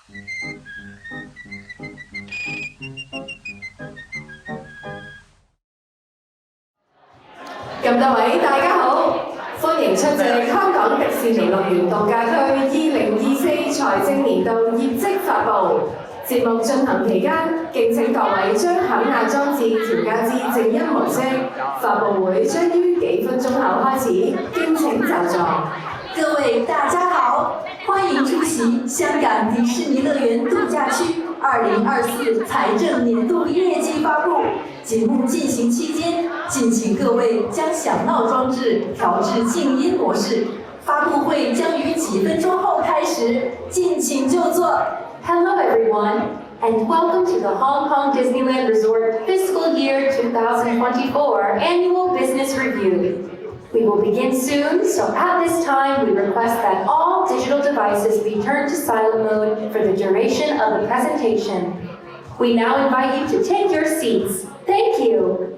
咁多位大家好，歡迎出席香港迪士尼樂園度假區2024財政年度業績發佈。節目進行期間，敬請各位將響壓裝置調校至靜音模式。發佈會將於幾分鐘後開始，敬請就座。各位大家好，歡迎出席香港迪士尼樂園度假區2024財政年度業績發佈。節目進行期間，敬請各位將響鬧裝置調至靜音模式。發佈會將於幾分鐘後開始，敬請就座。Hello everyone, and welcome to the Hong Kong Disneyland Resort Fiscal Year 2024 Annual Business Review. We will begin soon, so at this time we request that all digital devices be turned to silent mode for the duration of the presentation. We now invite you to take your seats. Thank you.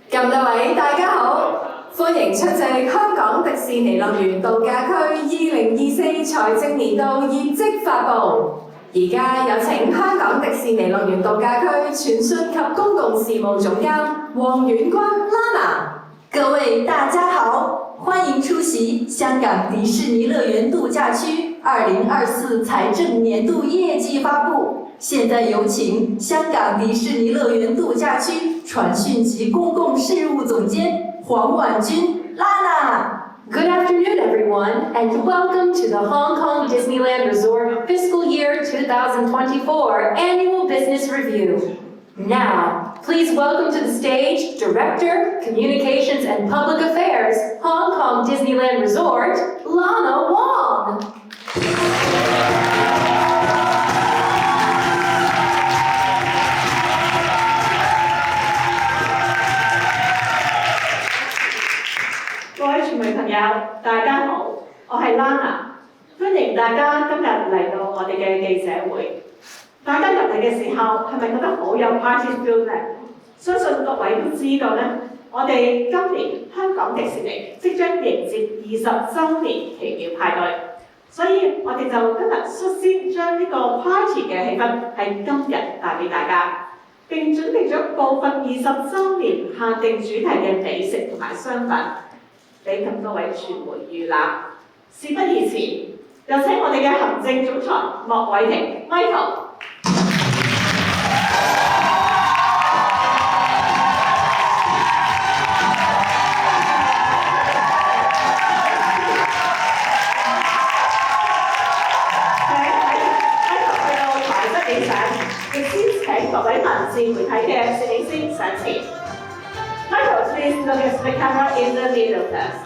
咁多位大家好，歡迎出席香港迪士尼樂園度假區2024財政年度業績發佈。而家有請香港迪士尼樂園度假區傳訊及公共事務總監黃婉君 Lana。各位大家好，歡迎出席香港迪士尼樂園度假區2024財政年度業績發佈。現在有請香港迪士尼樂園度假區傳訊及公共事務總監黃婉君 Lana。Good afternoon, everyone, and welcome to the Hong Kong Disneyland Resort Fiscal Year 2024 Annual Business Review. Now, please welcome to the stage Director, Communications and Public Affairs, Hong Kong Disneyland Resort, Lana Wong. 各位傳媒朋友，大家好，我係 Lana， 歡迎大家今日嚟到我哋嘅記者會。大家入嚟嘅時候，係咪覺得好有 party feel 呢？相信各位都知道呢，我哋今年香港迪士尼即將迎接20週年奇妙派對，所以我哋就今日率先將呢個 party 嘅氣氛喺今日帶俾大家，並準備咗部分20週年限定主題嘅美食同埋商品，俾咁多位傳媒預覽。事不宜遲，有請我哋嘅行政總裁莫偉霆 Michael。各位文字媒體嘅攝影師上前。Michael, please look at the camera in the middle first.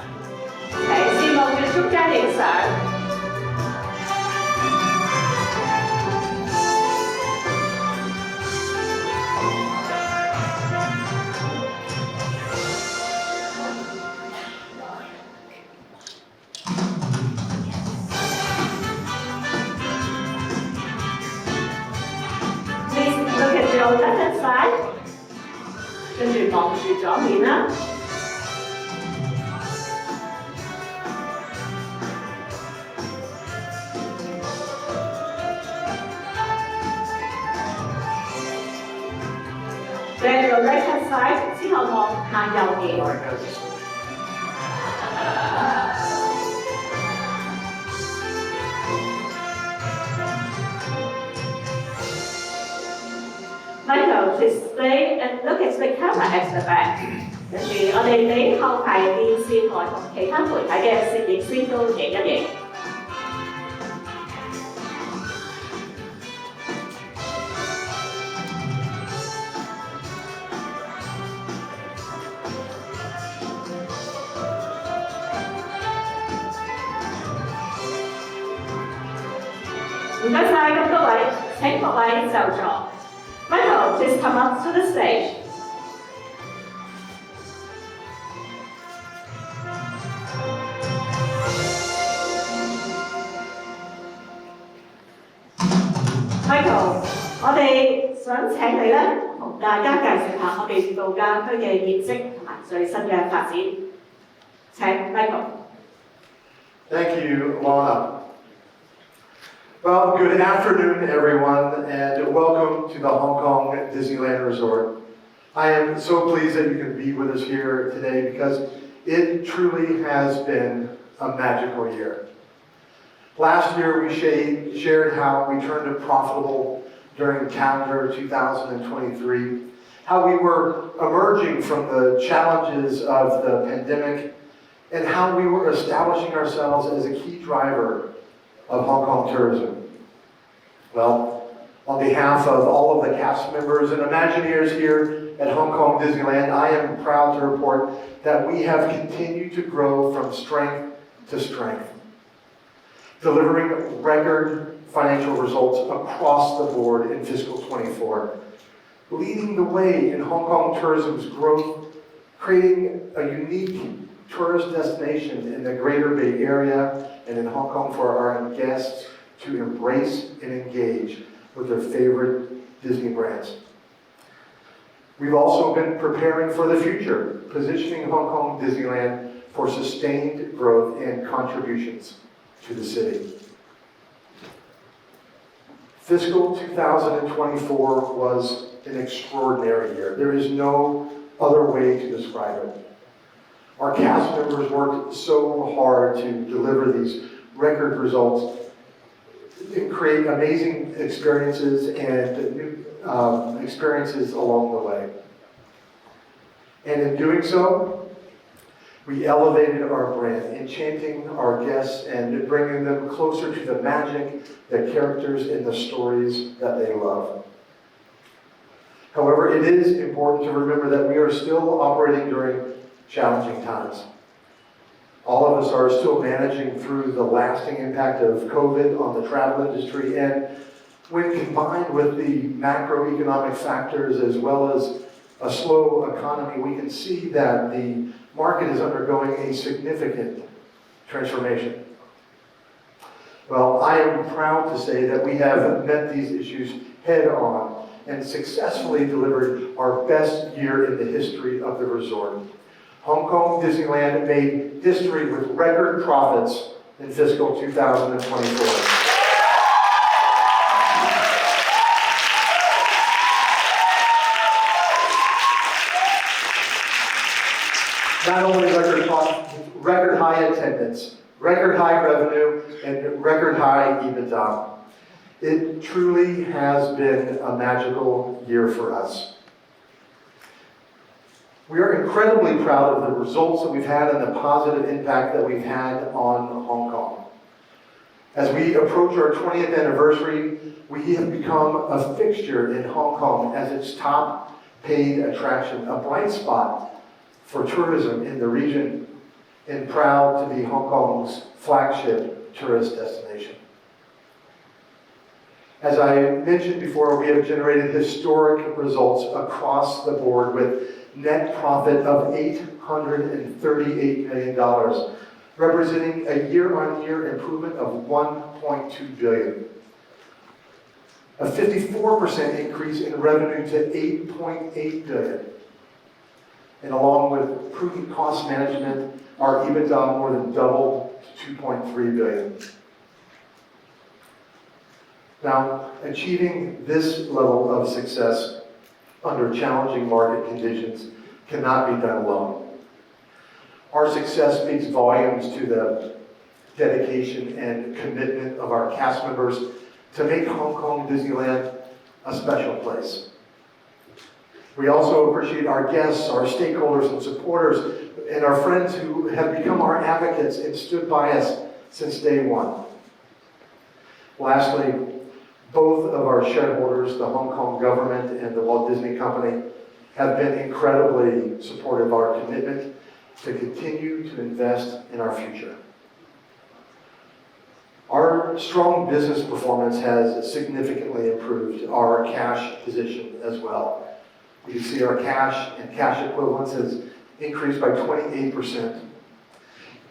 先望住中間影相。left side， 跟住望住左面啦。Then your right hand side， 之後望下右面。Michael, please stay and look at the camera at the back。跟住我哋俾後排電視台同其他媒體嘅攝影師都影一影。唔該晒咁多位，請各位就座。Michael, please come up to the stage. Michael， 我哋想請你咧，同大家介紹下我哋度假區嘅業績同埋最新嘅發展。請 Michael。Thank you, Lana. Well, good afternoon, everyone, and welcome to the Hong Kong Disneyland Resort. I am so pleased that you can be with us here today because it truly has been a magical year. Last year, we shared how we turned profitable during calendar 2023, how we were emerging from the challenges of the pandemic, and how we were establishing ourselves as a key driver of Hong Kong tourism. Well, on behalf of all of the cast members and Imagineers here at Hong Kong Disneyland, I am proud to report that we have continued to grow from strength to strength, delivering record financial results across the board in fiscal 24, leading the way in Hong Kong tourism's growth, creating a unique tourist destination in the Greater Bay Area and in Hong Kong for our guests to embrace and engage with their favorite Disney brands. We've also been preparing for the future, positioning Hong Kong Disneyland for sustained growth and contributions to the city. Fiscal 2024 was an extraordinary year. There is no other way to describe it. Our cast members worked so hard to deliver these record results and create amazing experiences and new experiences along the way. And in doing so, we elevated our brand, enchanting our guests and bringing them closer to the magic, the characters, and the stories that they love. However, it is important to remember that we are still operating during challenging times. All of us are still managing through the lasting impact of COVID on the travel industry, and when combined with the macroeconomic factors as well as a slow economy, we can see that the market is undergoing a significant transformation. Well, I am proud to say that we have met these issues head on and successfully delivered our best year in the history of the resort. Hong Kong Disneyland made history with record profits in fiscal 2024. Not only record high attendance, record high revenue, and record high EBITDA. It truly has been a magical year for us. We are incredibly proud of the results that we've had and the positive impact that we've had on Hong Kong. As we approach our 20th anniversary, we have become a fixture in Hong Kong as its top paid attraction, a bright spot for tourism in the region, and proud to be Hong Kong's flagship tourist destination. As I mentioned before, we have generated historic results across the board with net profit of $838 million, representing a year-on-year improvement of $1.2 billion. A 54% increase in revenue to $8.8 billion. And along with prudent cost management, our EBITDA more than doubled to $2.3 billion. Now, achieving this level of success under challenging market conditions cannot be done alone. Our success speaks volumes to the dedication and commitment of our cast members to make Hong Kong Disneyland a special place. We also appreciate our guests, our stakeholders and supporters, and our friends who have become our advocates and stood by us since day one. Lastly, both of our shareholders, the Hong Kong government and the Walt Disney Company, have been incredibly supportive of our commitment to continue to invest in our future. Our strong business performance has significantly improved our cash position as well. You can see our cash and cash equivalents has increased by 28%.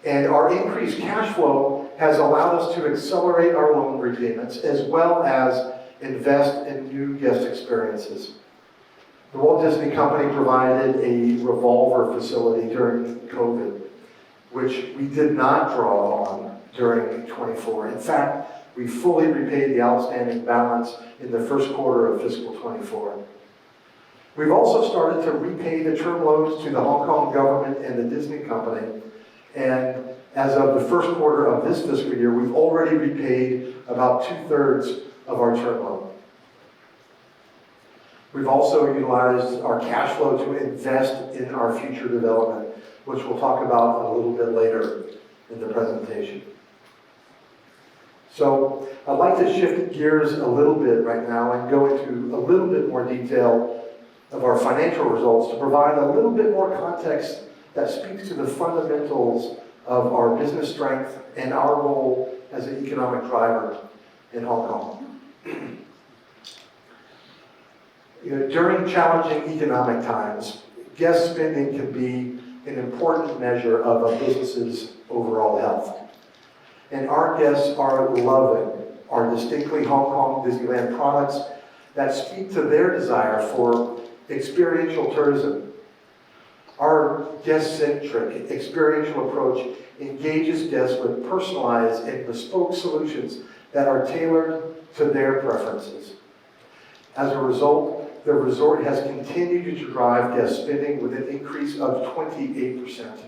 And our increased cash flow has allowed us to accelerate our loan repayments as well as invest in new guest experiences. The Walt Disney Company provided a revolver facility during COVID, which we did not draw on during 24. In fact, we fully repaid the outstanding balance in the first quarter of fiscal 24. We've also started to repay the term loans to the Hong Kong government and the Disney company. And as of the first quarter of this fiscal year, we've already repaid about 2/3 of our term loan. We've also utilized our cash flow to invest in our future development, which we'll talk about a little bit later in the presentation. So I'd like to shift gears a little bit right now and go into a little bit more detail of our financial results to provide a little bit more context that speaks to the fundamentals of our business strength and our role as an economic driver in Hong Kong. During challenging economic times, guest spending can be an important measure of a business's overall health. And our guests are loving our distinctly Hong Kong Disneyland products that speak to their desire for experiential tourism. Our guest-centric experiential approach engages guests with personalized and bespoke solutions that are tailored to their preferences. As a result, the resort has continued to drive guest spending with an increase of 28%.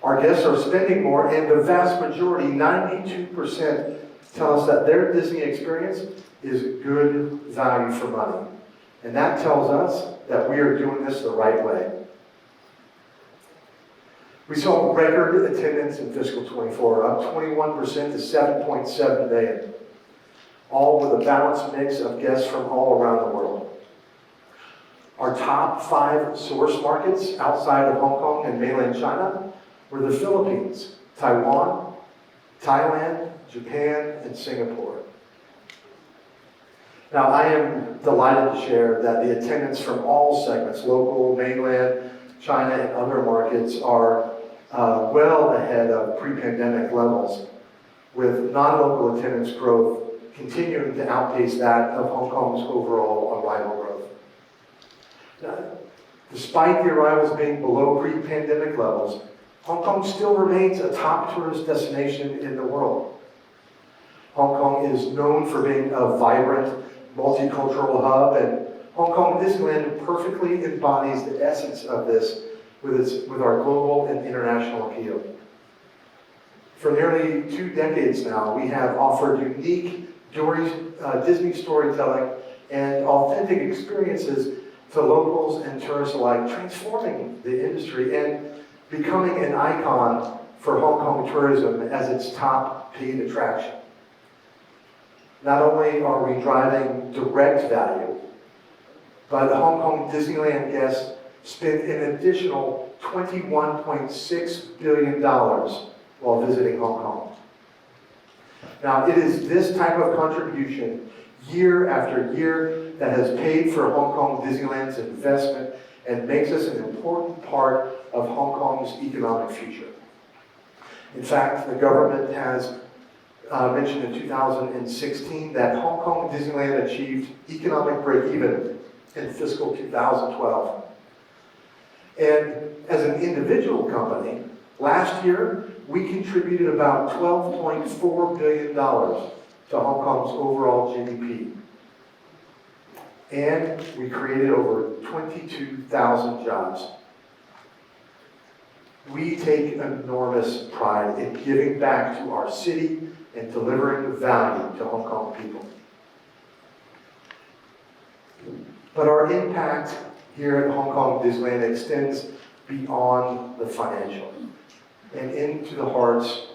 Our guests are spending more, and the vast majority, 92%, tell us that their Disney experience is good value for money. And that tells us that we are doing this the right way. We saw record attendance in fiscal 24, up 21% to 7.7 million, all with a balanced mix of guests from all around the world. Our top 5 source markets outside of Hong Kong and mainland China were the Philippines, Taiwan, Thailand, Japan, and Singapore. Now, I am delighted to share that the attendance from all segments, local, mainland, China, and other markets, are well ahead of pre-pandemic levels, with non-local attendance growth continuing to outpace that of Hong Kong's overall arrival growth. Now, despite the arrivals being below pre-pandemic levels, Hong Kong still remains a top tourist destination in the world. Hong Kong is known for being a vibrant, multicultural hub, and Hong Kong Disneyland perfectly embodies the essence of this with our global and international appeal. For nearly 2 decades now, we have offered unique Disney storytelling and authentic experiences to locals and tourists alike, transforming the industry and becoming an icon for Hong Kong tourism as its top paid attraction. Not only are we driving direct value, but Hong Kong Disneyland guests spent an additional $21.6 billion while visiting Hong Kong. Now, it is this type of contribution year after year that has paid for Hong Kong Disneyland's investment and makes us an important part of Hong Kong's economic future. In fact, the government has mentioned in 2016 that Hong Kong Disneyland achieved economic break-even in fiscal 2012. And as an individual company, last year we contributed about $12.4 billion to Hong Kong's overall GDP. And we created over 22,000 jobs. We take enormous pride in giving back to our city and delivering value to Hong Kong people. But our impact here at Hong Kong Disneyland extends beyond the financial and into the hearts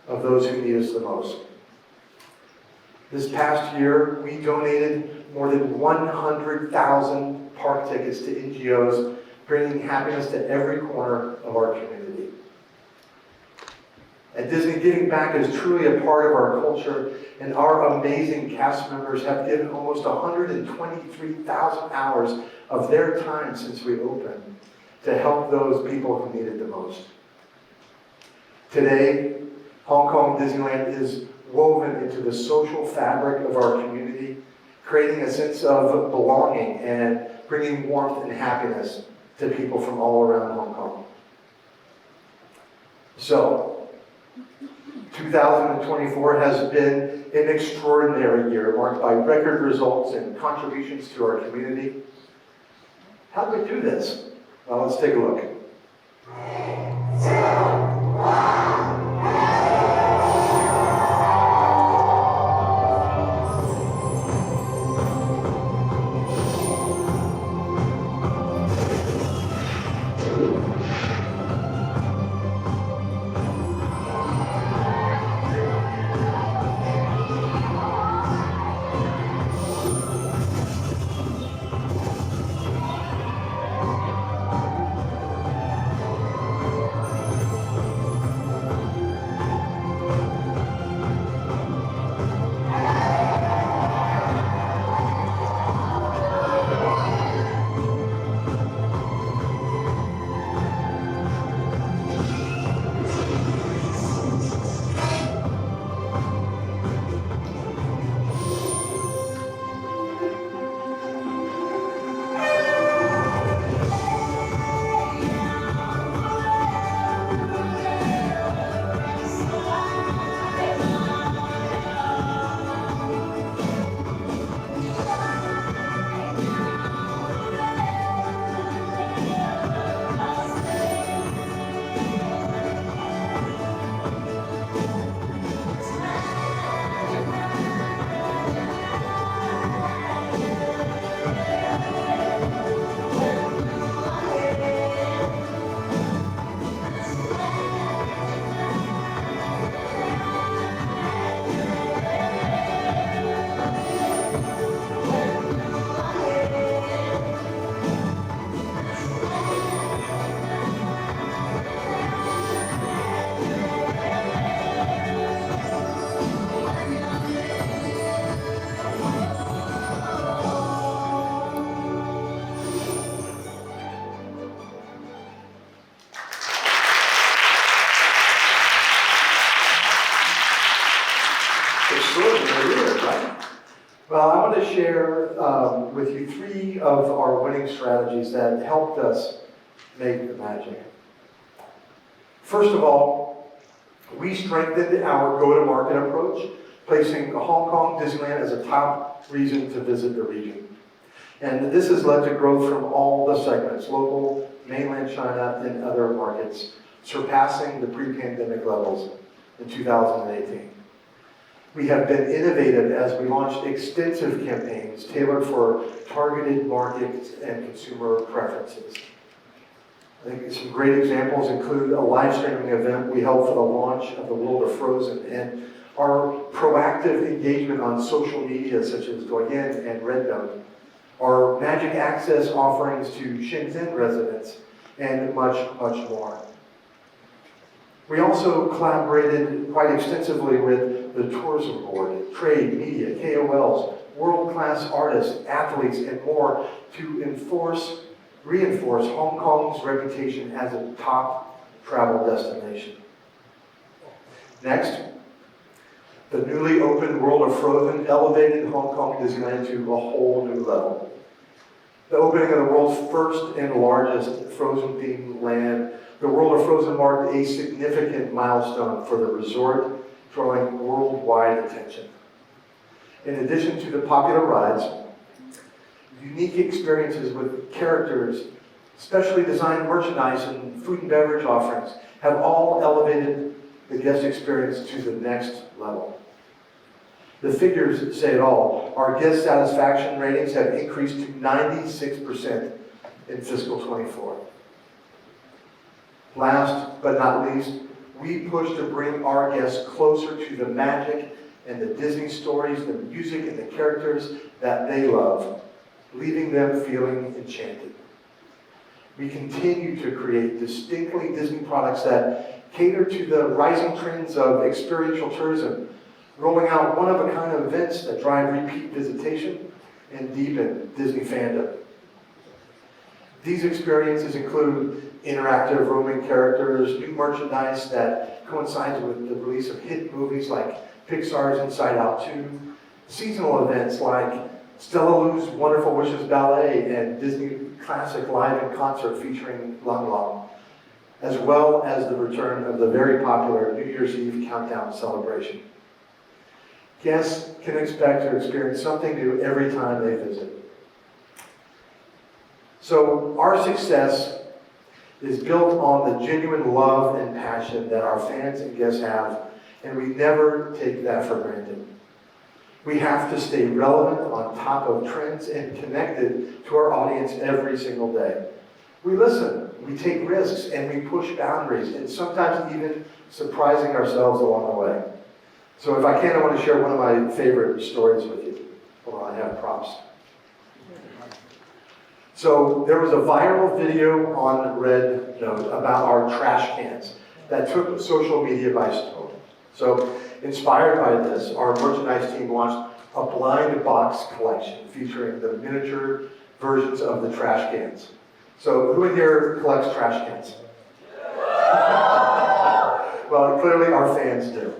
of those who need us the most. This past year, we donated more than 100,000 park tickets to NGOs, bringing happiness to every corner of our community. At Disney, giving back is truly a part of our culture, and our amazing cast members have given almost 123,000 hours of their time since we opened to help those people who need it the most. Today, Hong Kong Disneyland is woven into the social fabric of our community, creating a sense of belonging and bringing warmth and happiness to people from all around Hong Kong. So, 2024 has been an extraordinary year, marked by record results and contributions to our community. How did we do this? Well, let's take a look. Well, I want to share with you 3 of our winning strategies that helped us make the magic. First of all, we strengthened our go-to-market approach, placing Hong Kong Disneyland as a top reason to visit the region. And this has led to growth from all the segments, local, mainland China, and other markets, surpassing the pre-pandemic levels in 2018. We have been innovative as we launched extensive campaigns tailored for targeted markets and consumer preferences. I think some great examples include a live streaming event we held for the launch of the World of Frozen, and our proactive engagement on social media such as Douyin and Redbone, our Magic Access offerings to Shenzhen residents, and much, much more. We also collaborated quite extensively with the Tourism Board, trade, media, KOLs, world-class artists, athletes, and more to reinforce Hong Kong's reputation as a top travel destination. Next, the newly opened World of Frozen elevated Hong Kong Disneyland to a whole new level. The opening of the world's first and largest Frozen-themed land, the World of Frozen marked a significant milestone for the resort, drawing worldwide attention. In addition to the popular rides, unique experiences with characters, specially designed merchandise, and food and beverage offerings have all elevated the guest experience to the next level. The figures say it all. Our guest satisfaction ratings have increased to 96% in fiscal 24. Last but not least, we push to bring our guests closer to the magic and the Disney stories, the music and the characters that they love, leaving them feeling enchanted. We continue to create distinctly Disney products that cater to the rising trends of experiential tourism, rolling out one-of-a-kind events that drive repeat visitation and deepen Disney fandom. These experiences include interactive roaming characters, new merchandise that coincides with the release of hit movies like Pixar's Inside Out 2, seasonal events like Stella Lu's Wonderful Wishes Ballet and Disney Classic Live in Concert featuring Lang Lang, as well as the return of the very popular New Year's Eve countdown celebration. Guests can expect to experience something new every time they visit. So our success is built on the genuine love and passion that our fans and guests have, and we never take that for granted. We have to stay relevant, on top of trends, and connected to our audience every single day. We listen, we take risks, and we push boundaries, and sometimes even surprising ourselves along the way. So if I can, I want to share one of my favorite stories with you. Hold on, I have props. So there was a viral video on Red Note about our trash cans that took social media by storm. So inspired by this, our merchandise team launched a blind box collection featuring the miniature versions of the trash cans. So who in here collects trash cans? Well, clearly our fans do.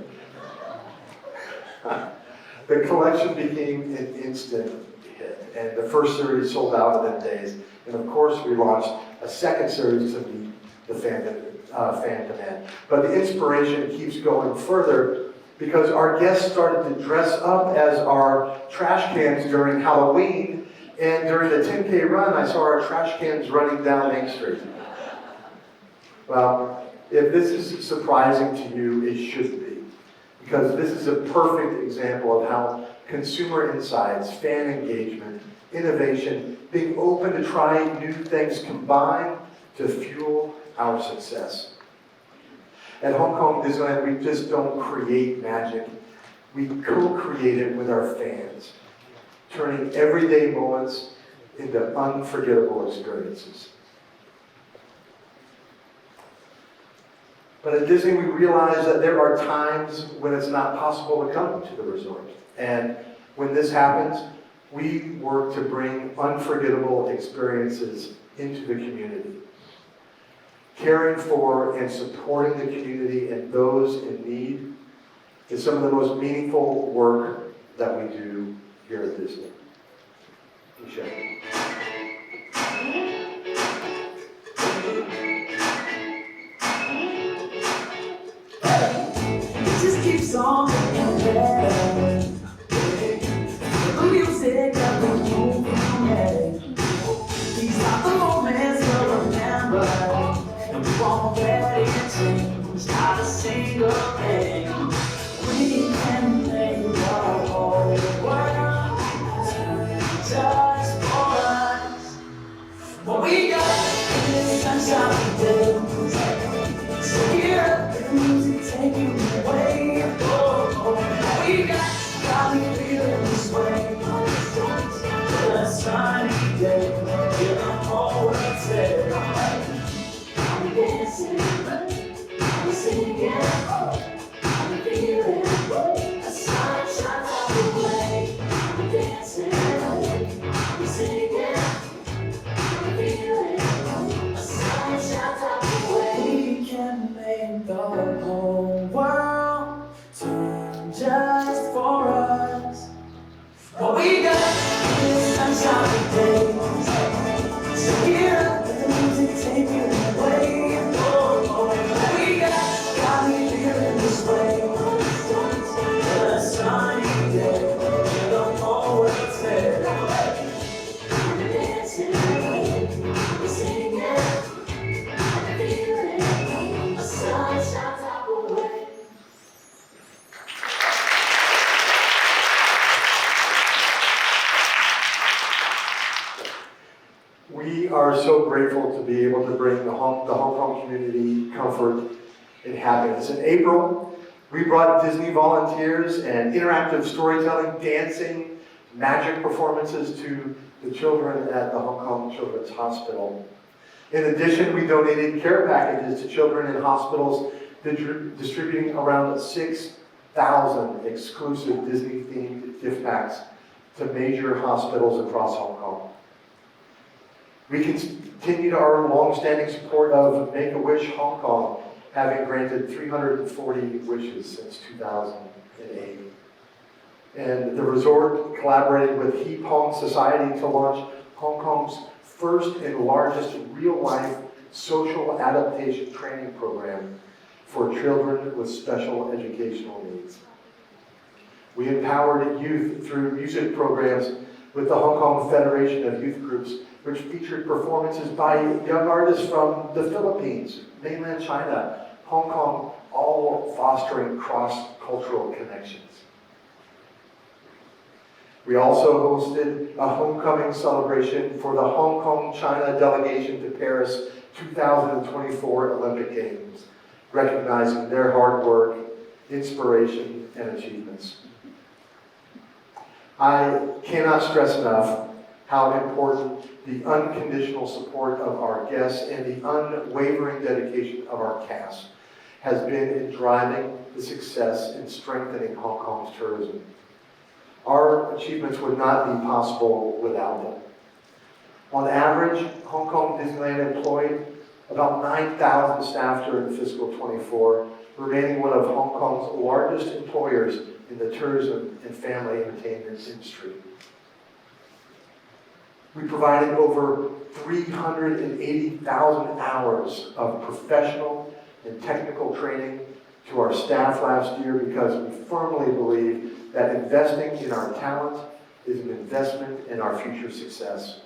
The collection became an instant hit, and the first series sold out within days. And of course, we launched a second series to meet the fan demand. But the inspiration keeps going further because our guests started to dress up as our trash cans during Halloween, and during the 10K run, I saw our trash cans running down Main Street. Well, if this is surprising to you, it should be. Because this is a perfect example of how consumer insights, fan engagement, innovation, being open to trying new things combine to fuel our success. At Hong Kong Disneyland, we just don't create magic. We co-create it with our fans, turning everyday moments into unforgettable experiences. But at Disney, we realize that there are times when it's not possible to come to the resort. And when this happens, we work to bring unforgettable experiences into the community. Caring for and supporting the community and those in need is some of the most meaningful work that we do here at Disney. Michelle. Just keeps on getting better. The music that we move from there. These are the moments we'll remember, and we won't let it change. Not a single thing. We can make the whole world just for us. What we got is sunshine days. So here, the music taking me away. What we got me feeling this way. The sunny day, yeah, the whole world's there. I'm dancing, I'm singing, I'm feeling a sunshine all the way. I'm dancing, I'm singing, I'm feeling a sunshine all the way. We can make the whole world turn just for us. What we got is sunshine days. So here, let the music take you away. What we got me feeling this way. The sunny day, yeah, the whole world's there. I'm dancing, I'm singing, I'm feeling a sunshine all the way. We are so grateful to be able to bring the Hong Kong community comfort and happiness. In April, we brought Disney volunteers and interactive storytelling, dancing, magic performances to the children at the Hong Kong Children's Hospital. In addition, we donated care packages to children in hospitals, distributing around 6,000 exclusive Disney-themed gift packs to major hospitals across Hong Kong. We continued our long-standing support of Make-A-Wish Hong Kong, having granted 340 wishes since 2008. And the resort collaborated with Hip Hong Society to launch Hong Kong's first and largest real-life social adaptation training program for children with special educational needs. We empowered youth through music programs with the Hong Kong Federation of Youth Groups, which featured performances by young artists from the Philippines, mainland China, Hong Kong, all fostering cross-cultural connections. We also hosted a homecoming celebration for the Hong Kong China delegation to Paris 2024 Olympic Games, recognizing their hard work, inspiration, and achievements. I cannot stress enough how important the unconditional support of our guests and the unwavering dedication of our cast has been in driving the success and strengthening Hong Kong's tourism. Our achievements would not be possible without them. On average, Hong Kong Disneyland employed about 9,000 staff during fiscal 24, remaining one of Hong Kong's largest employers in the tourism and family entertainment industry. We provided over 380,000 hours of professional and technical training to our staff last year because we firmly believe that investing in our talent is an investment in our future success.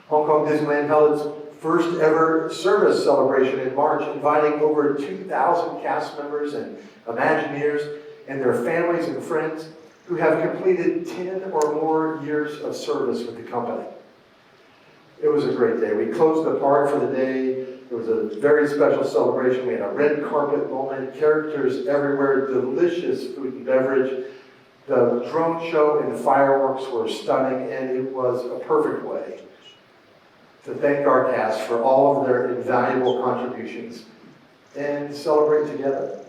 Hong Kong Disneyland held its first ever service celebration in March, inviting over 2,000 cast members and Imagineers and their families and friends who have completed 10 or more years of service with the company. It was a great day. We closed the park for the day. It was a very special celebration. We had a red carpet moment, characters everywhere, delicious food and beverage. The drone show and the fireworks were stunning, and it was a perfect way to thank our cast for all of their invaluable contributions and celebrate together.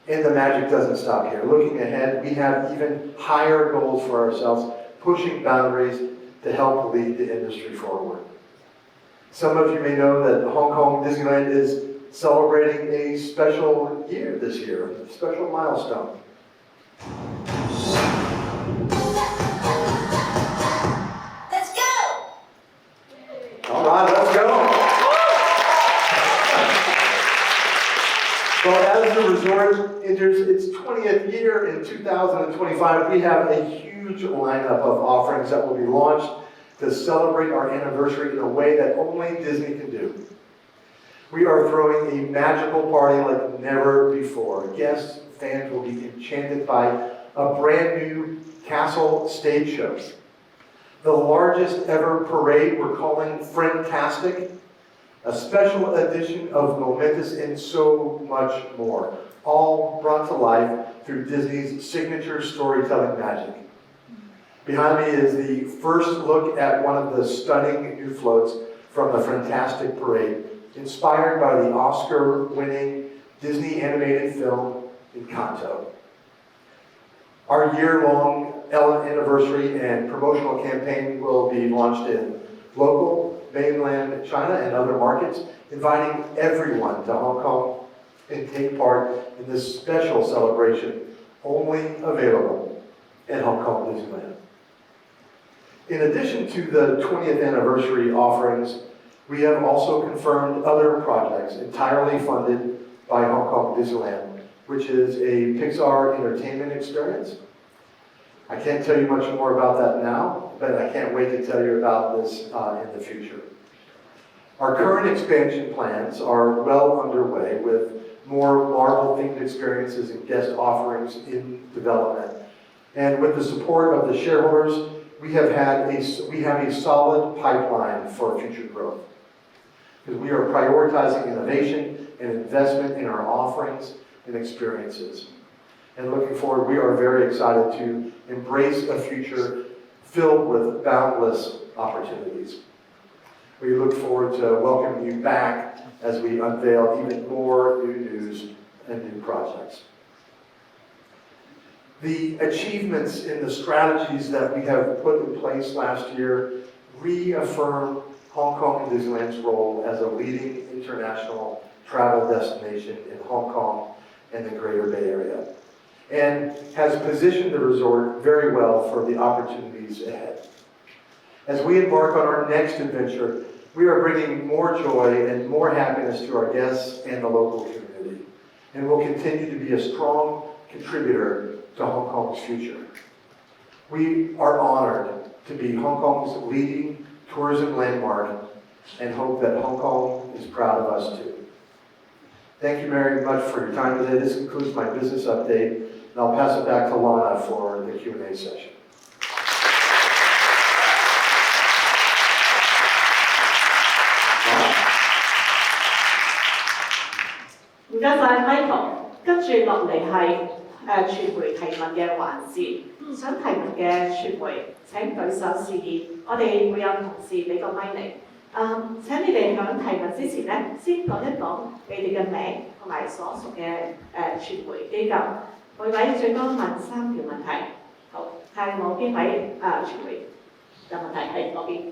And the magic doesn't stop here. Looking ahead, we have even higher goals for ourselves, pushing boundaries to help lead the industry forward. Some of you may know that Hong Kong Disneyland is celebrating a special year this year, a special milestone. Let's go! All right, let's go. Well, as the resort enters its 20th year in 2025, we have a huge lineup of offerings that will be launched to celebrate our anniversary in a way that only Disney can do. We are throwing a magical party like never before. Guests and fans will be enchanted by a brand new castle stage show. The largest ever parade we're calling Friendtastic, a special edition of Momentous, and so much more, all brought to life through Disney's signature storytelling magic. Behind me is the first look at one of the stunning new floats from the Friendtastic Parade, inspired by the Oscar-winning Disney animated film Encanto. Our year-long anniversary and promotional campaign will be launched in local, mainland China, and other markets, inviting everyone to Hong Kong and take part in this special celebration, only available at Hong Kong Disneyland. In addition to the 20th anniversary offerings, we have also confirmed other projects entirely funded by Hong Kong Disneyland, which is a Pixar entertainment experience. I can't tell you much more about that now, but I can't wait to tell you about this in the future. Our current expansion plans are well underway with more Marvel-themed experiences and guest offerings in development. And with the support of the shareholders, we have a solid pipeline for future growth. Because we are prioritizing innovation and investment in our offerings and experiences. And looking forward, we are very excited to embrace a future filled with boundless opportunities. We look forward to welcoming you back as we unveil even more new news and new projects. The achievements in the strategies that we have put in place last year reaffirm Hong Kong Disneyland's role as a leading international travel destination in Hong Kong and the Greater Bay Area, and has positioned the resort very well for the opportunities ahead. As we embark on our next adventure, We are bringing more joy and more happiness to our guests and the local community, and will continue to be a strong contributor to Hong Kong's future. We are honored to be Hong Kong's leading tourism landmark and hope that Hong Kong is proud of us too. Thank you very much for your time today. This concludes my business update, and I'll pass it back to Lana for the Q&A session. 唔該晒 Michael， 跟住落嚟係傳媒提問嘅環節。想提問嘅傳媒請舉手示意，我哋會有同事俾個咪嚟。請你哋響提問之前咧，先講一講你哋嘅名同埋所屬嘅傳媒機構。每位最多問3條問題。好，睇冇邊位傳媒有問題係嗰邊。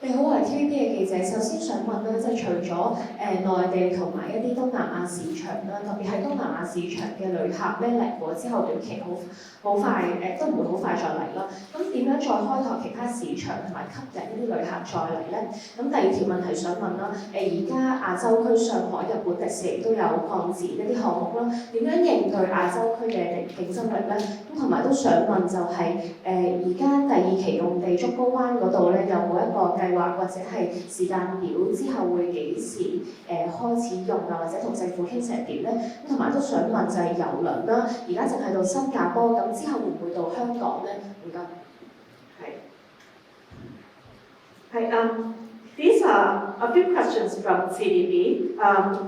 你好，我係 TVB 嘅記者。首先想問咧，即係除咗內地同埋一啲東南亞市場啦，特別係東南亞市場嘅旅客咧嚟過之後，短期好快都唔會好快再嚟啦。咁點樣再開拓其他市場同埋吸引呢啲旅客再嚟咧？咁第二條問題想問啦，而家亞洲區上海、日本迪士尼都有擴展一啲項目啦，點樣應對亞洲區嘅競爭力咧？咁同埋都想問就係而家第2期用地竹篙灣嗰度咧，有冇一個計劃或者係時間表之後會幾時開始用啊？或者同政府傾成點咧？咁同埋都想問就係郵輪啦，而家淨係到新加坡，咁之後會唔會到香港咧？唔該。These are a few questions from CDB.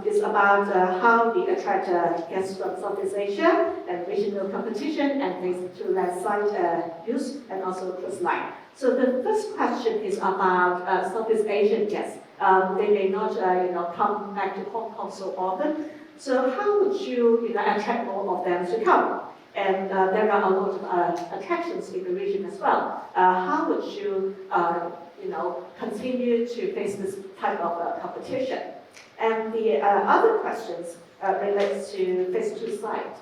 It's about how we attract guests from Southeast Asia and regional competition and things to land-side use and also cruise line. So the first question is about Southeast Asian guests. They may not, come back to Hong Kong so often. So how would you, attract more of them to come? And there are a lot of attractions in the region as well. How would you, continue to face this type of competition? And the other questions relates to phase 2 site.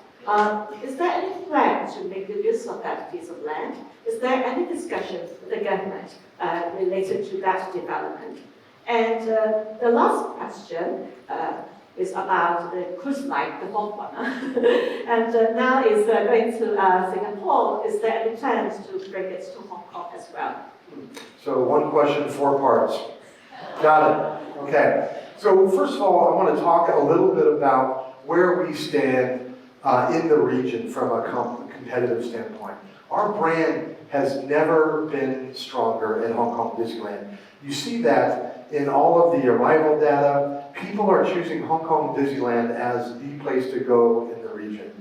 Is there any plan to make the use of that piece of land? Is there any discussion with the government related to that development? And the last question is about the cruise line, the fourth one. And now is going to Singapore. Is there any plans to bring it to Hong Kong as well? So one question, 4 parts. Got it. Okay. So first of all, I want to talk a little bit about where we stand in the region from a competitive standpoint. Our brand has never been stronger at Hong Kong Disneyland. You see that in all of the arrival data. People are choosing Hong Kong Disneyland as the place to go in the region.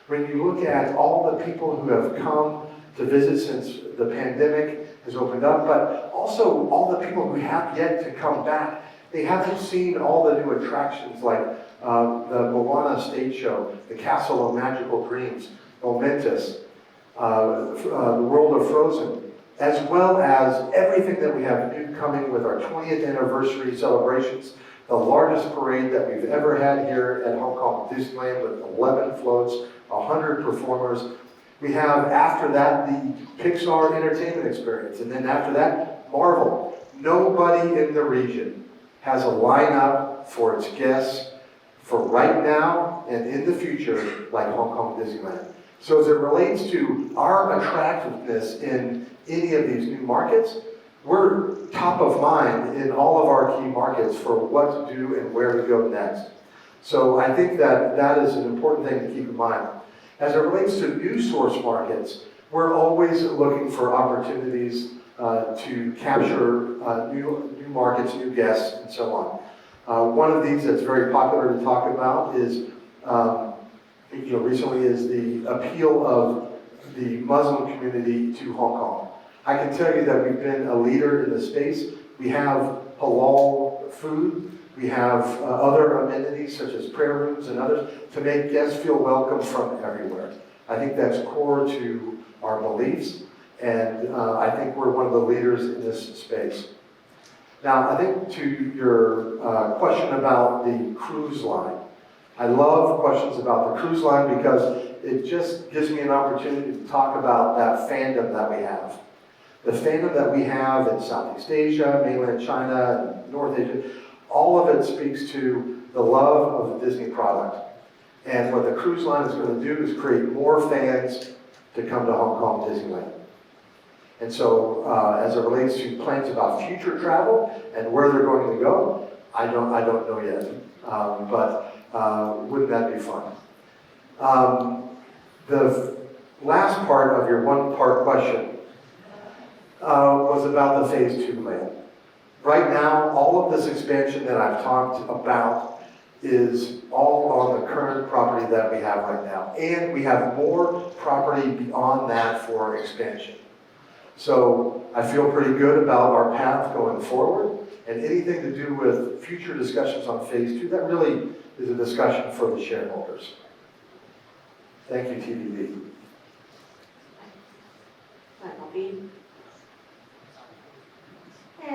When you look at all the people who have come to visit since the pandemic has opened up, but also all the people who have yet to come back. They haven't seen all the new attractions like the Moana stage show, the Castle of Magical Dreams, Momentous, the World of Frozen, as well as everything that we have new coming with our 20th anniversary celebrations, the largest parade that we've ever had here at Hong Kong Disneyland with 11 floats, 100 performers. We have, after that, the Pixar entertainment experience. And then after that, Marvel. Nobody in the region has a lineup for its guests for right now and in the future like Hong Kong Disneyland. So as it relates to our attractiveness in any of these new markets, we're top of mind in all of our key markets for what to do and where to go next. So I think that is an important thing to keep in mind. As it relates to new source markets, we're always looking for opportunities to capture new markets, new guests, and so on. One of these that's very popular to talk about is, recently is the appeal of the Muslim community to Hong Kong. I can tell you that we've been a leader in the space. We have halal food. We have other amenities such as prayer rooms and others to make guests feel welcome from everywhere. I think that's core to our beliefs, and I think we're one of the leaders in this space. Now, I think to your question about the cruise line, I love questions about the cruise line because it just gives me an opportunity to talk about that fandom that we have. The fandom that we have in Southeast Asia, mainland China, and North Asia, all of it speaks to the love of the Disney product. And what the cruise line is going to do is create more fans to come to Hong Kong Disneyland. And so, as it relates to plans about future travel and where they're going to go, I don't know yet. But wouldn't that be fun? The last part of your one-part question was about the Phase 2 land. Right now, all of this expansion that I've talked about is all on the current property that we have right now. And we have more property beyond that for expansion. So I feel pretty good about our path going forward. And anything to do with future discussions on Phase 2, that really is a discussion for the shareholders. Thank you, TVB.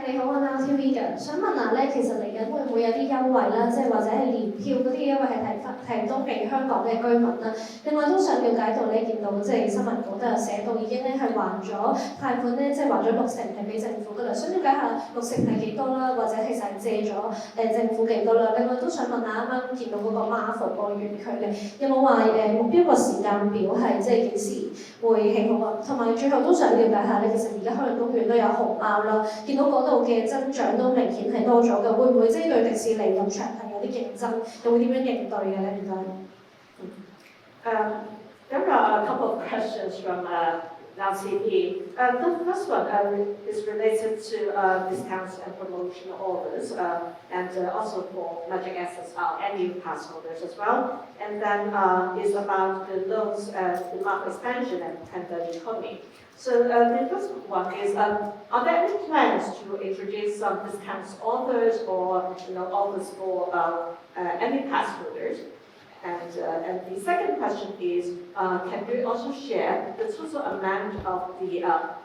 你好啊 ，TV 嘅，想問下咧，其實嚟緊會唔會有啲優惠啦？即係或者係年票嗰啲優惠係提供俾香港嘅居民啦。另外都想了解到你見到即係新聞稿都有寫到已經咧係還咗貸款咧，即係還咗60%係俾政府噶啦。想了解下60%係幾多啦？或者其實係借咗政府幾多啦？另外都想問下啱啱見到嗰個 Marvel 個園區咧，有冇話目標個時間表係即係幾時會起好啊？同埋最後都想了解下咧，其實而家海洋公園都有熊貓啦，見到嗰度嘅增長都明顯係多咗嘅，會唔會即係對迪士尼入場係有啲競爭？又會點樣應對嘅咧？唔該。There are a couple of questions from now CP. The first one is related to discounts and promotional offers, and also for Magic Access annual pass holders as well. And then is about the loans, the market expansion and the economy. So the first one is, are there any plans to introduce some discounts offers or offers for any pass holders? And the second question is, can you also share the total amount of the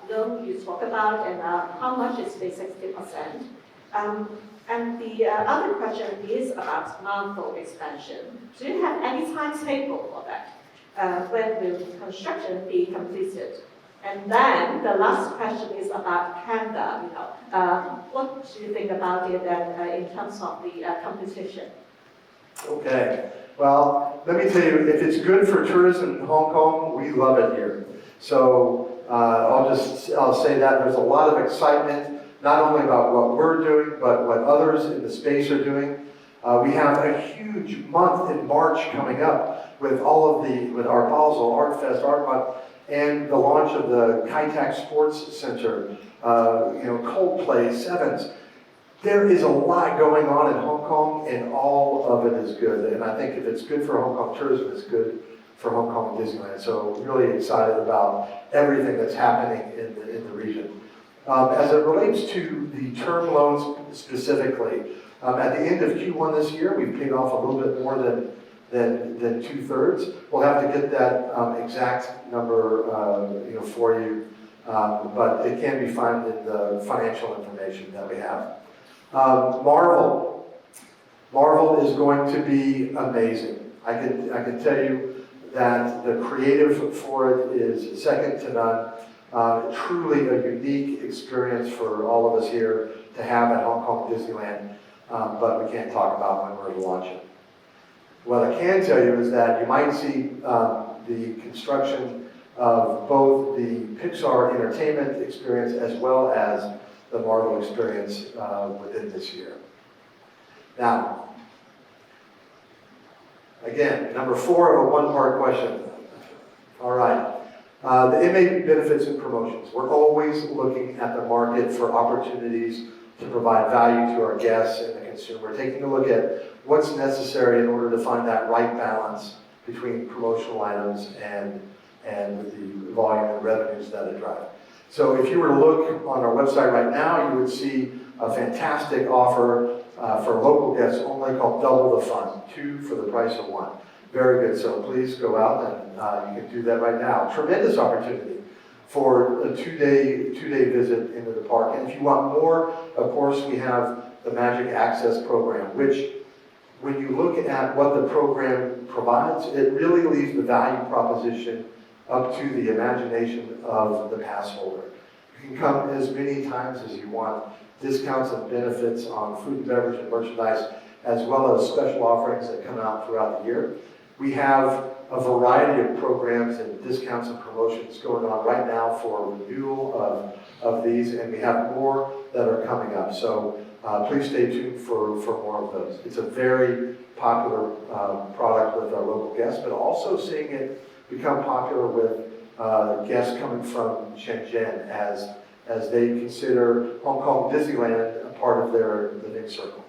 loan you talk about and how much is the 60%? And the other question is about Marvel expansion. Do you have any timetable for that? When will construction be completed? And then the last question is about Canada. What do you think about it in terms of the competition? Okay. Well, let me tell you, if it's good for tourism in Hong Kong, we love it here. So I'll say that there's a lot of excitement, not only about what we're doing, but what others in the space are doing. We have a huge month in March coming up with with our Basel Art Fest, Art Month, and the launch of the Kai Tak Sports Center, Coldplay, Sevens. There is a lot going on in Hong Kong, and all of it is good. And I think if it's good for Hong Kong tourism, it's good for Hong Kong Disneyland. So really excited about everything that's happening in the region. As it relates to the term loans specifically, at the end of Q1 this year, we've paid off a little bit more than 2/3. We'll have to get that exact number for you, but it can be found in the financial information that we have. Marvel is going to be amazing. I can tell you that the creative for it is second to none. Truly a unique experience for all of us here to have at Hong Kong Disneyland, but we can't talk about when we're launching. What I can tell you is that you might see the construction of both the Pixar entertainment experience as well as the Marvel experience within this year. Now, again, number 4 of a one-part question. All right. The MA benefits and promotions. We're always looking at the market for opportunities to provide value to our guests and the consumer, taking a look at what's necessary in order to find that right balance between promotional items and the volume and revenues that it drives. So if you were to look on our website right now, you would see a fantastic offer for local guests only called Double the Fun, 2 for the price of 1. Very good, so please go out and you can do that right now. Tremendous opportunity for a two-day visit into the park. And if you want more, of course, we have the Magic Access program, which when you look at what the program provides, it really leaves the value proposition up to the imagination of the pass holder. You can come as many times as you want. Discounts and benefits on food and beverage and merchandise, as well as special offerings that come out throughout the year. We have a variety of programs and discounts and promotions going on right now for renewal of these, and we have more that are coming up. So please stay tuned for more of those. It's a very popular product with our local guests, but also seeing it become popular with guests coming from Shenzhen as they consider Hong Kong Disneyland a part of their living circle.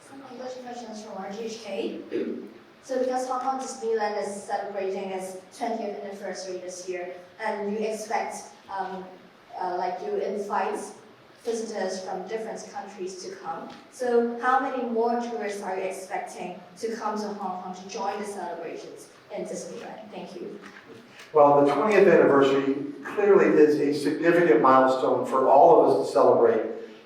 Some English questions from RGHK. So because Hong Kong Disneyland is celebrating its 20th anniversary this year, and you expect, you invite visitors from different countries to come. So how many more tourists are you expecting to come to Hong Kong to join the celebrations in Disneyland? Thank you. Well, the 20th anniversary clearly is a significant milestone for all of us to celebrate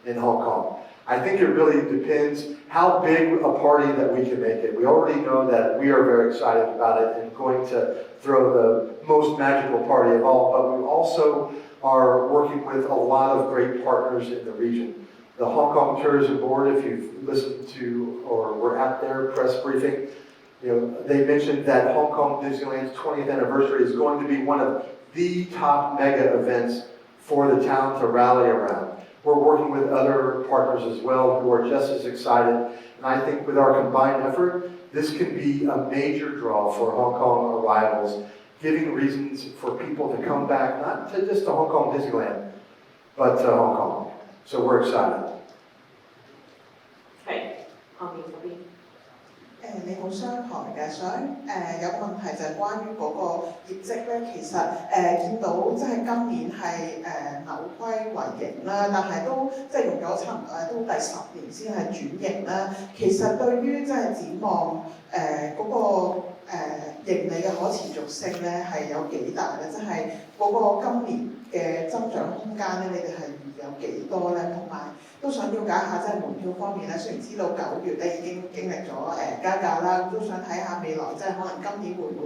in Hong Kong. I think it really depends how big a party that we can make it. We already know that we are very excited about it and going to throw the most magical party of all, but we also are working with a lot of great partners in the region. The Hong Kong Tourism Board, if you've listened to or were at their press briefing, they mentioned that Hong Kong Disneyland's 20th anniversary is going to be one of the top mega events for the town to rally around. We're working with other partners as well who are just as excited. And I think with our combined effort, this can be a major draw for Hong Kong arrivals, giving reasons for people to come back, not to just to Hong Kong Disneyland, but to Hong Kong. So we're excited. Okay, Hong Kong. 你好，商台嘅相有個問題就係關於嗰個業績咧，其實見到即係今年係扭虧為盈啦，但係都即係用咗差唔多都第10年先係轉型啦。其實對於即係展望嗰個盈利嘅可持續性咧係有幾大咧？即係嗰個今年嘅增長空間咧，你哋係預有幾多咧？同埋都想了解下即係門票方面咧，雖然知道9月咧已經經歷咗加價啦，都想睇下未來即係可能今年會唔會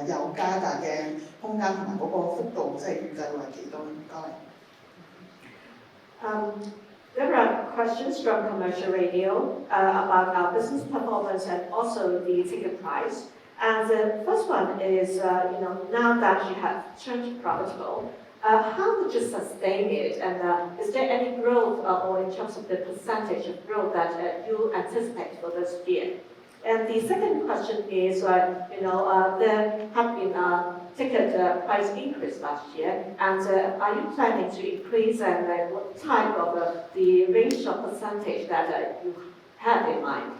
有加價嘅空間，同埋嗰個幅度即係預計會係幾多？唔該。There are questions from commercial radio about our business performance and also the ticket price. And the first one is, now that you have turned profitable, how would you sustain it? And is there any growth or in terms of the percentage of growth that you anticipate for this year? And the second question is, there have been ticket price increase last year, and are you planning to increase, and what type of the range of percentage that you have in mind?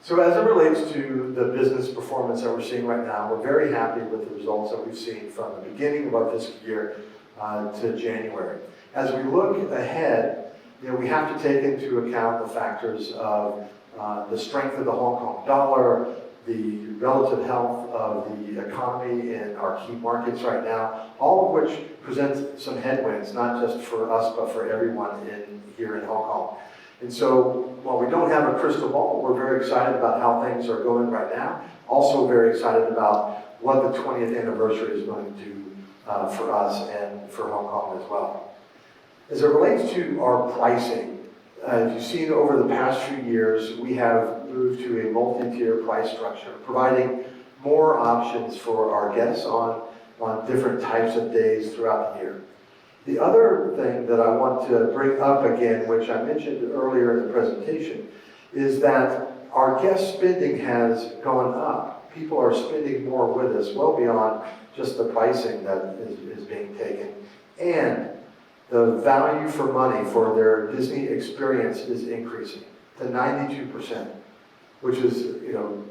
So as it relates to the business performance that we're seeing right now, we're very happy with the results that we've seen from the beginning of our fiscal year to January. As we look ahead, we have to take into account the factors of the strength of the Hong Kong dollar, the relative health of the economy in our key markets right now, all of which present some headwinds, not just for us, but for everyone here in Hong Kong. And so, while we don't have a crystal ball, we're very excited about how things are going right now. Also very excited about what the 20th anniversary is going to do for us and for Hong Kong as well. As it relates to our pricing, as you've seen over the past few years, we have moved to a multi-tier price structure, providing more options for our guests on different types of days throughout the year. The other thing that I want to bring up again, which I mentioned earlier in the presentation, is that our guest spending has gone up. People are spending more with us, well beyond just the pricing that is being taken. And the value for money for their Disney experience is increasing to 92%, which is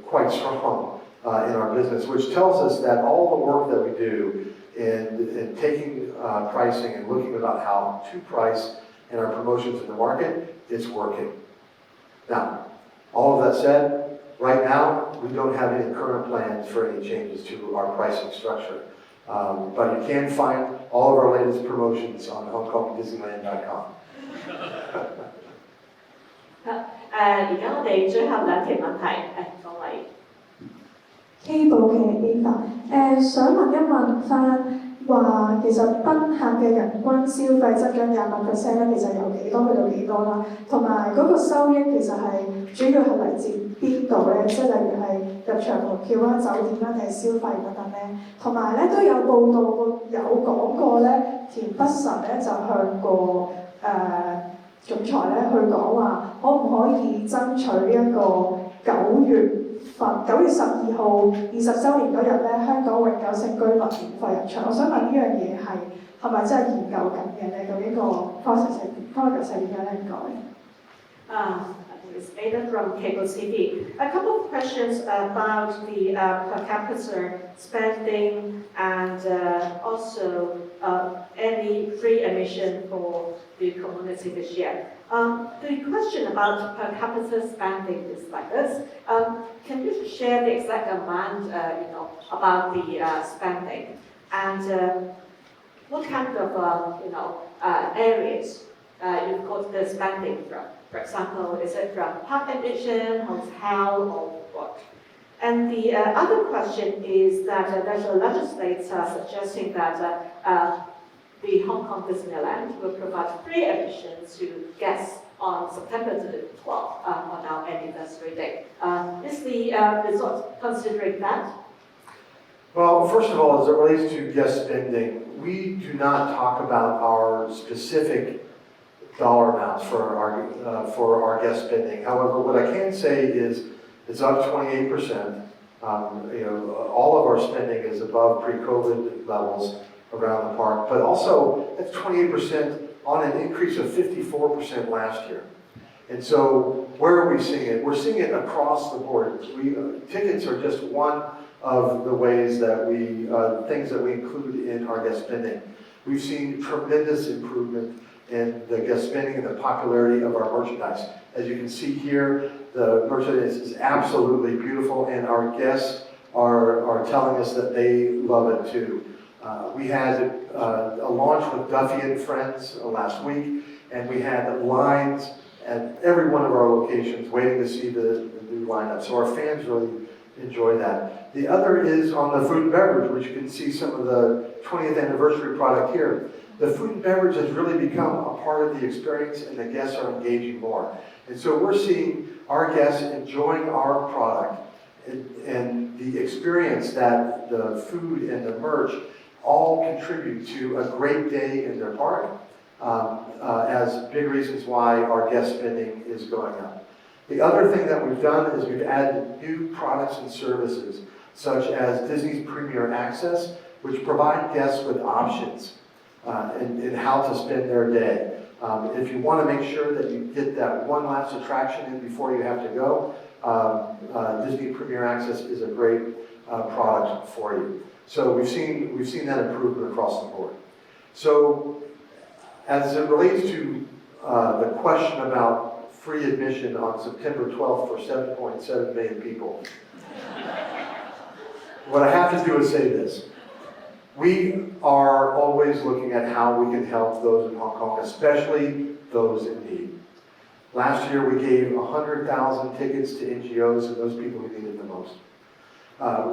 quite strong in our business, which tells us that all the work that we do in taking pricing and looking about how to price and our promotions in the market, it's working. Now, all of that said, right now, we don't have any current plans for any changes to our pricing structure. But you can find all of our latest promotions on HongKongDisneyland.com. 而家我哋最後2條問題，各位。K 寶嘅 Ava， 想問一問翻話，其實賓客嘅人均消費增長28%咧，其實由幾多去到幾多啦？同埋嗰個收益其實係主要係嚟自邊度咧？即係例如係入場門票啦、酒店啦定係消費等等咧？同埋咧都有報道過有講過咧，田北辰咧就向過總裁咧去講話，可唔可以爭取呢一個9月12號20週年嗰日咧，香港永久性居民免費入場。我想問呢樣嘢係咪真係研究緊嘅咧？究竟個 process 係點樣咧？唔該。It's Ada from Cable TV. A couple of questions about the per capita spending and also any free admission for the community this year. The question about per capita spending is like this. Can you share the exact amount, about the spending and what kind of, areas you've got the spending from? For example, is it from park admission, hotel, or what? And the other question is that there's a legislator suggesting that the Hong Kong Disneyland will provide free admission to guests on September 12th, on our anniversary day. Is the resort considering that? Well, first of all, as it relates to guest spending, we do not talk about our specific dollar amounts for our guest spending. However, what I can say is it's up 28%. All of our spending is above pre-COVID levels around the park, but also that's 28% on an increase of 54% last year. And so where are we seeing it? We're seeing it across the board. Tickets are just one of the ways that things that we include in our guest spending. We've seen tremendous improvement in the guest spending and the popularity of our merchandise. As you can see here, the merchandise is absolutely beautiful, and our guests are telling us that they love it too. We had a launch with Duffy and Friends last week, and we had lines at every one of our locations waiting to see the new lineup. So our fans really enjoy that. The other is on the food and beverage, which you can see some of the 20th anniversary product here. The food and beverage has really become a part of the experience, and the guests are engaging more. And so we're seeing our guests enjoying our product and the experience that the food and the merch all contribute to a great day in their park as big reasons why our guest spending is going up. The other thing that we've done is we've added new products and services, such as Disney's Premier Access, which provide guests with options in how to spend their day. If you want to make sure that you get that one last attraction in before you have to go, Disney Premier Access is a great product for you. So we've seen that improvement across the board. So as it relates to the question about free admission on September 12th for 7.7 million people, what I have to do is say this. We are always looking at how we can help those in Hong Kong, especially those in need. Last year we gave 100,000 tickets to NGOs and those people who needed the most.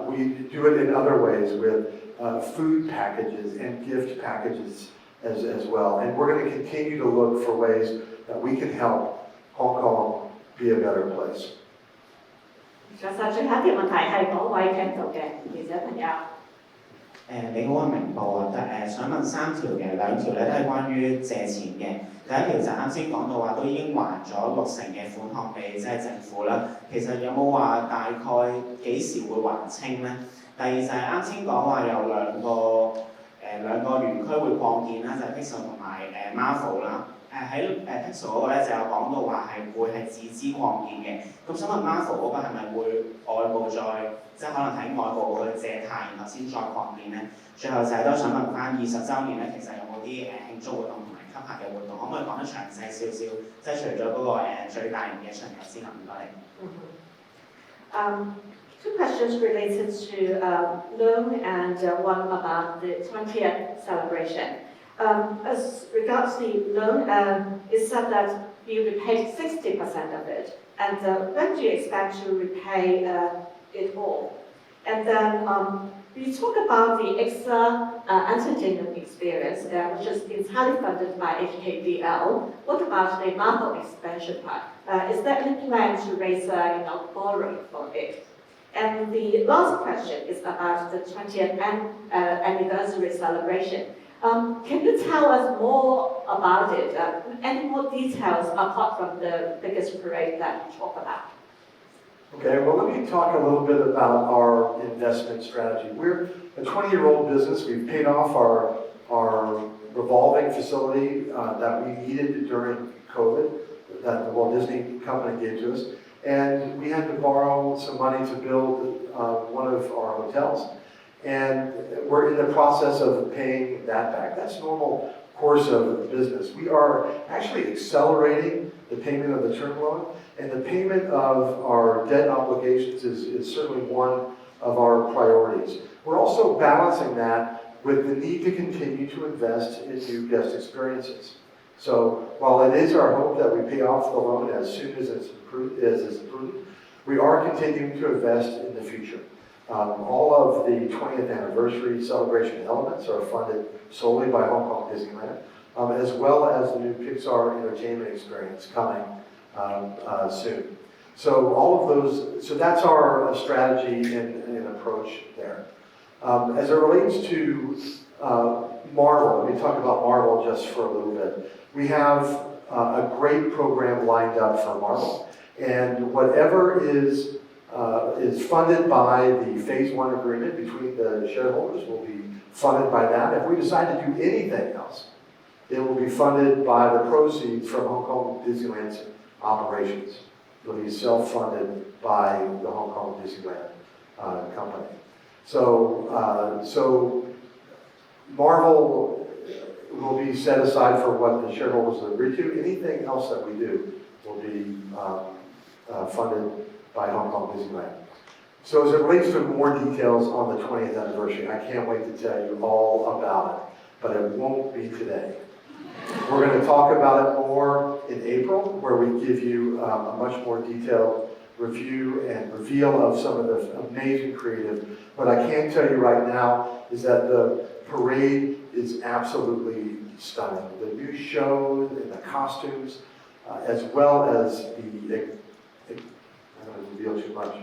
We do it in other ways with food packages and gift packages as well. And we're going to continue to look for ways that we can help Hong Kong be a better place. 其實最後一條問題係嗰位聽到嘅記者朋友。你好啊，明報啊，想問3條嘅，2條咧都係關於借錢嘅。第一條就啱先講到話都已經還咗60%嘅款項俾政府啦。其實有冇話大概幾時會還清咧？第二就係啱先講話有兩個園區會擴建啦，就係 Fiscal 同埋Marvel 啦。喺Fiscal 嗰個咧就有講到話會係自資擴建嘅。咁想問 Marvel 嗰個係咪會外部再即係可能喺外部去借貸，然後先再擴建咧？最後就係都想問翻20週年咧，其實有冇啲慶祝活動同埋吸客嘅活動？可唔可以講得詳細少少？即係除咗嗰個最大型嘅巡遊之外，唔該你。Two questions related to loan and one about the 20th celebration. As regards the loan, it said that you repaid 60% of it. And when do you expect to repay it all? And then we talk about the extra entertainment experience, which is entirely funded by HKDL. What about the Marvel expansion part? Is there any plan to raise borrowing for it? And the last question is about the 20th anniversary celebration. Can you tell us more about it? Any more details apart from the biggest parade that we talk about? Okay, well, let me talk a little bit about our investment strategy. We're a 20-year-old business. We've paid off our revolving facility that we needed during COVID, that the Walt Disney Company gave to us. And we had to borrow some money to build one of our hotels. And we're in the process of paying that back. That's normal course of business. We are actually accelerating the payment of the term loan, and the payment of our debt obligations is certainly one of our priorities. We're also balancing that with the need to continue to invest in new guest experiences. So while it is our hope that we pay off the loan as soon as it's prudent, we are continuing to invest in the future. All of the 20th anniversary celebration elements are funded solely by Hong Kong Disneyland, as well as the new Pixar entertainment experience coming soon. So all of those, so that's our strategy and approach there. As it relates to Marvel, let me talk about Marvel just for a little bit. We have a great program lined up for Marvel, and whatever is funded by the Phase 1 agreement between the shareholders will be funded by that. If we decide to do anything else, it will be funded by the proceeds from Hong Kong Disneyland's operations. It will be self-funded by the Hong Kong Disneyland company. So Marvel will be set aside for what the shareholders have agreed to. Anything else that we do will be funded by Hong Kong Disneyland. So as it relates to more details on the 20th anniversary, I can't wait to tell you all about it, but it won't be today. We're going to talk about it more in April, where we give you a much more detailed review and reveal of some of the amazing creative. What I can tell you right now is that the parade is absolutely stunning. The new shows and the costumes, as well as the I don't want to reveal too much.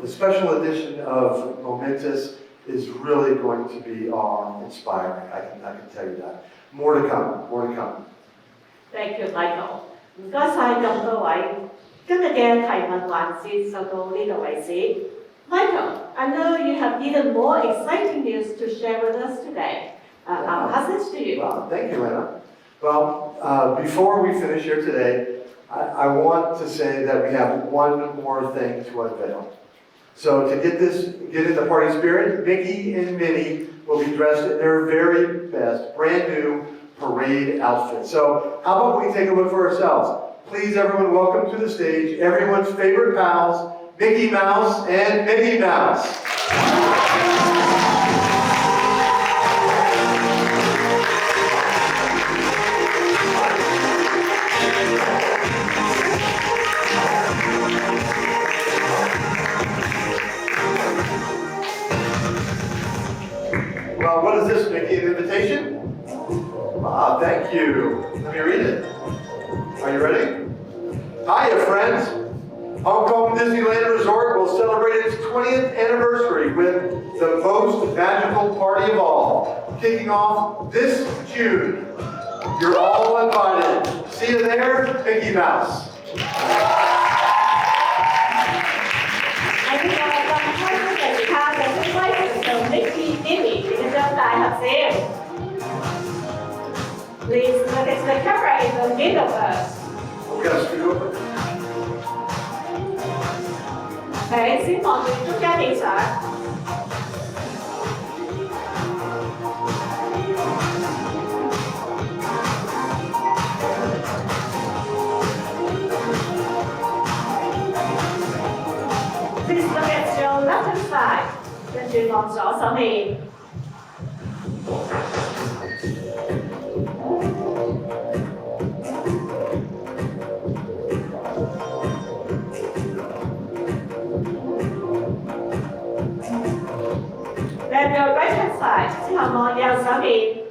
The special edition of Momentous is really going to be awe-inspiring. I can tell you that. More to come. Thank you, Michael. 唔該曬咁多位，今日嘅提問環節就到呢度為止。Michael, I know you have even more exciting news to share with us today. I'll pass it to you. Well, thank you, Lena. Well, before we finish here today, I want to say that we have one more thing to unveil. So to get in the party spirit, Mickey and Minnie will be dressed in their very best, brand new parade outfit. So how about we take a look for ourselves? Please, everyone, welcome to the stage everyone's favorite pals, Mickey Mouse and Minnie Mouse. Well, what is this, Mickey? An invitation? Ah, thank you. Let me read it. Are you ready? Hiya, friends. Hong Kong Disneyland Resort will celebrate its 20th anniversary with the most magical party of all, kicking off this June. You're all invited. See you there, Mickey Mouse. 喺呢個咁開心嘅時刻，就先威同 Mickey、Minnie 影張大合照。Please look at the camera in the middle first. We got to scoot over. 係先望住中間影相。Please look at your left hand side，跟住望左手面。後望右手邊。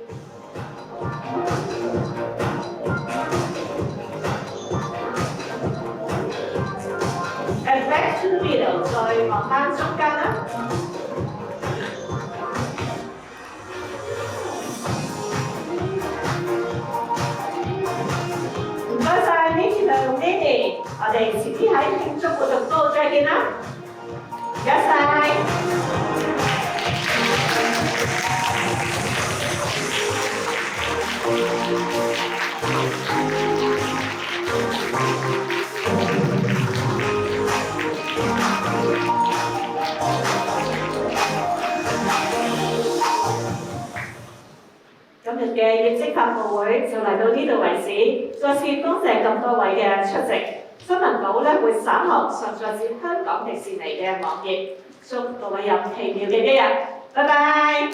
And back to the middle， 再望翻中間啦。唔該晒 Minty 同 Nini， 我哋遲啲喺慶祝活動度再見啦。唔該晒。今日嘅業績發佈會就嚟到呢度為止，再次多謝咁多位嘅出席。新聞稿咧會稍後上載至香港迪士尼嘅網頁，祝各位有奇妙嘅一日，拜拜。